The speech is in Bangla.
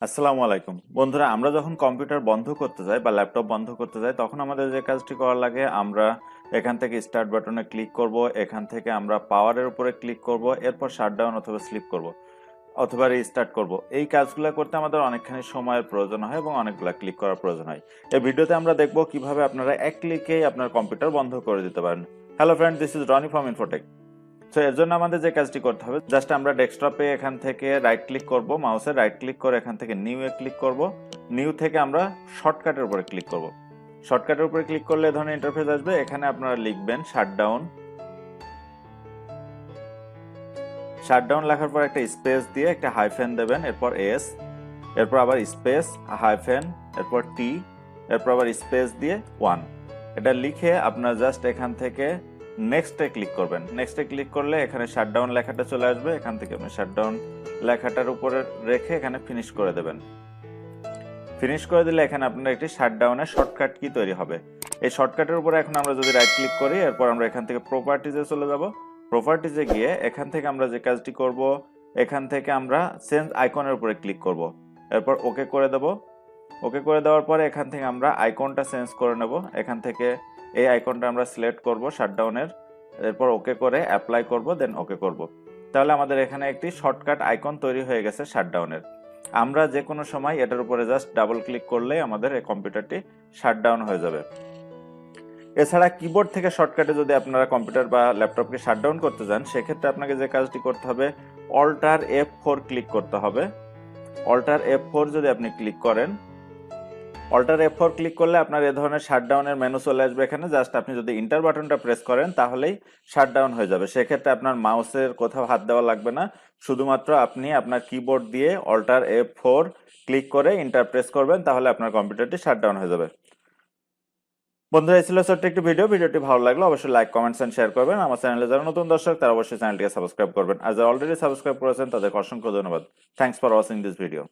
আসসালামু আলাইকুম বন্ধুরা, আমরা যখন কম্পিউটার বন্ধ করতে যাই বা ল্যাপটপ বন্ধ করতে যাই তখন আমাদের যে কাজটি করা লাগে, আমরা এখান থেকে স্টার্ট বাটনে ক্লিক করব, এখান থেকে আমরা পাওয়ারের উপরে ক্লিক করব, এরপর শাটডাউন অথবা স্লিপ করব অথবা রিস্টার্ট করব। এই কাজগুলো করতে আমাদের অনেকখানি সময়ের প্রয়োজন হয় এবং অনেকগুলো ক্লিক করার প্রয়োজন হয়। এই ভিডিওতে আমরা দেখব কিভাবে আপনারা এক ক্লিকেই আপনার কম্পিউটার বন্ধ করে দিতে পারেন। Hello friend, this is Rony from Infotech. So এর জন্য আমাদের যে কাজটি করতে হবে, জাস্ট আমরা ডেস্কটপে এখান থেকে রাইট ক্লিক করব, মাউসে রাইট ক্লিক করে এখান থেকে নিউ এ ক্লিক করব। নিউ থেকে আমরা শর্টকাটের উপরে ক্লিক করব। শর্টকাটের উপরে ক্লিক করলে এই ধরনের ইন্টারফেস আসবে। এখানে আপনারা লিখবেন শাটডাউন। শাটডাউন লেখার পর একটা স্পেস দিয়ে একটা হাইফেন দেবেন, এরপর এস, এরপর আবার স্পেস হাইফেন, এরপর টি, এরপর আবার স্পেস দিয়ে 1। এটা লিখে আপনারা জাস্ট এখান থেকে নেক্সটে ক্লিক করবেন। নেক্সটে ক্লিক করলে এখানে শাটডাউন লেখাটা চলে আসবে। এখান থেকে আপনি শাটডাউন লেখাটার উপরে রেখে এখানে ফিনিশ করে দেবেন। ফিনিশ করে দিলে এখানে আপনার একটি শাটডাউনের শর্টকাট কি তৈরি হবে। এই শর্টকাটের উপরে এখন আমরা যদি রাইট ক্লিক করি, এরপর আমরা এখান থেকে প্রপার্টিজে চলে যাব। প্রপার্টিজে গিয়ে এখান থেকে আমরা যে কাজটি করব, এখান থেকে আমরা চেঞ্জ আইকনের উপরে ক্লিক করব, এরপর ওকে করে দেব। ওকে করে দেওয়ার পরে এখান থেকে আমরা আইকনটা চেঞ্জ করে নেব। এখান থেকে এই আইকনটা আমরা সিলেক্ট করব শাটডাউনের, এরপর ওকে করে অ্যাপ্লাই করব, দেন ওকে করব। তাহলে আমাদের এখানে একটি শর্টকাট আইকন তৈরি হয়ে গেছে শাটডাউনের। আমরা যে কোনো সময় এটার উপরে জাস্ট ডাবল ক্লিক করলেই আমাদের এই কম্পিউটারটি শাটডাউন হয়ে যাবে। এছাড়া কিবোর্ড থেকে শর্টকাটে যদি আপনারা কম্পিউটার বা ল্যাপটপকে শাটডাউন করতে যান, সেক্ষেত্রে আপনাকে যে কাজটি করতে হবে, অল্টার F4 ক্লিক করতে হবে। অল্টার F4 যদি আপনি ক্লিক করেন, অল্টার F4 ক্লিক করলে আপনার এ ধরনের শাটডাউনের মেনু চলে আসবে। এখানে জাস্ট আপনি যদি ইন্টার বাটনটা প্রেস করেন তাহলেই শাটডাউন হয়ে যাবে। সেক্ষেত্রে আপনার মাউসের কোথাও হাত দেওয়া লাগবে না, শুধুমাত্র আপনি আপনার কিবোর্ড দিয়ে অল্টার F4 ক্লিক করে ইন্টার প্রেস করবেন, তাহলে আপনার কম্পিউটারটি শাটডাউন হয়ে যাবে। বন্ধুরা, এই ছিল ছোট্ট একটি ভিডিওটি ভালো লাগলো অবশ্যই লাইক, কমেন্টস এন্ড শেয়ার করবেন। আমার চ্যানেলে যারা নতুন দর্শক তারা অবশ্যই চ্যানেলটিকে সাবস্ক্রাইব করবেন। আর যারা অলরেডি সাবস্ক্রাইব করেছেন তাদেরকে অসংখ্য ধন্যবাদ। Thanks for watching this video.